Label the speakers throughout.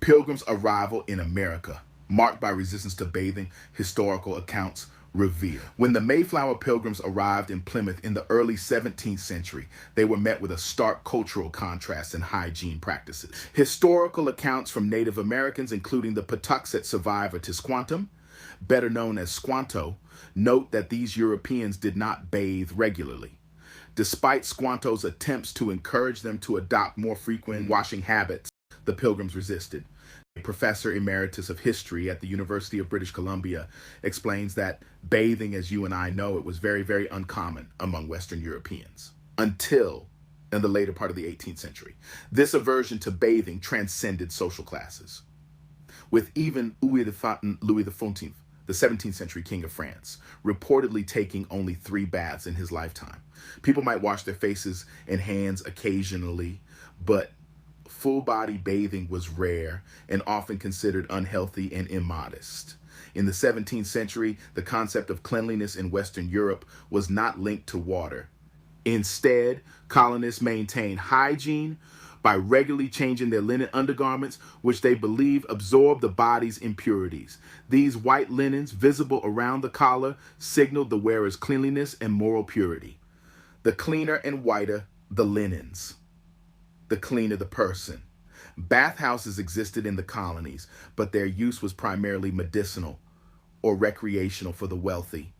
Speaker 1: Pilgrims' arrival in America, marked by resistance to bathing, historical accounts reveal. When the Mayflower Pilgrims arrived in Plymouth in the early 17th century, they were met with a stark cultural contrast in hygiene practices. Historical accounts from Native Americans, including the Patuxet survivor Tisquantum, better known as Squanto, note that these Europeans did not bathe regularly. Despite Squanto's attempts to encourage them to adopt more frequent washing habits, the Pilgrims resisted. A professor emeritus of history at the University of British Columbia explains that bathing, as you and I know it, was very, very uncommon among Western Europeans until in the later part of the 18th century. This aversion to bathing transcended social classes, with even Louis XIV, the 17th century king of France, reportedly taking only 3 baths in his lifetime. People might wash their faces and hands occasionally, but full-body bathing was rare and often considered unhealthy and immodest. In the 17th century, the concept of cleanliness in Western Europe was not linked to water. Instead, colonists maintained hygiene by regularly changing their linen undergarments, which they believed absorbed the body's impurities. These white linens, visible around the collar, signaled the wearer's cleanliness and moral purity. The cleaner and whiter the linens, the cleaner the person. Bathhouses existed in the colonies, but their use was primarily medicinal or recreational for the wealthy.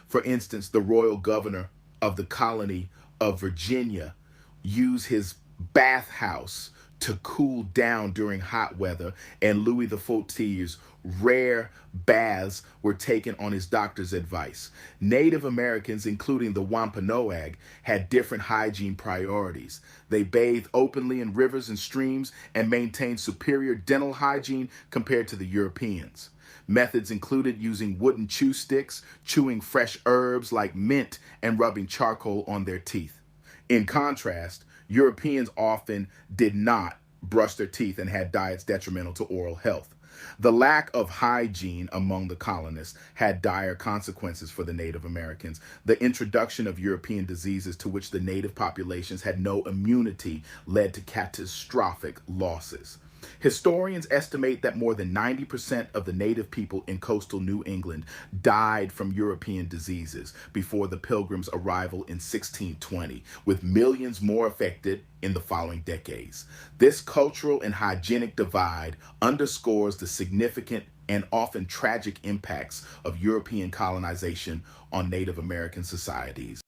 Speaker 1: For instance, the royal governor of the colony of Virginia used his bathhouse to cool down during hot weather, and Louis XIV's rare baths were taken on his doctor's advice. Native Americans, including the Wampanoag, had different hygiene priorities. They bathed openly in rivers and streams and maintained superior dental hygiene compared to the Europeans. Methods included using wooden chew sticks, chewing fresh herbs like mint, and rubbing charcoal on their teeth. In contrast, Europeans often did not brush their teeth and had diets detrimental to oral health. The lack of hygiene among the colonists had dire consequences for the Native Americans. The introduction of European diseases to which the native populations had no immunity led to catastrophic losses. Historians estimate that more than 90% of the native people in coastal New England died from European diseases before the Pilgrims' arrival in 1620, with millions more affected in the following decades. This cultural and hygienic divide underscores the significant and often tragic impacts of European colonization on Native American societies.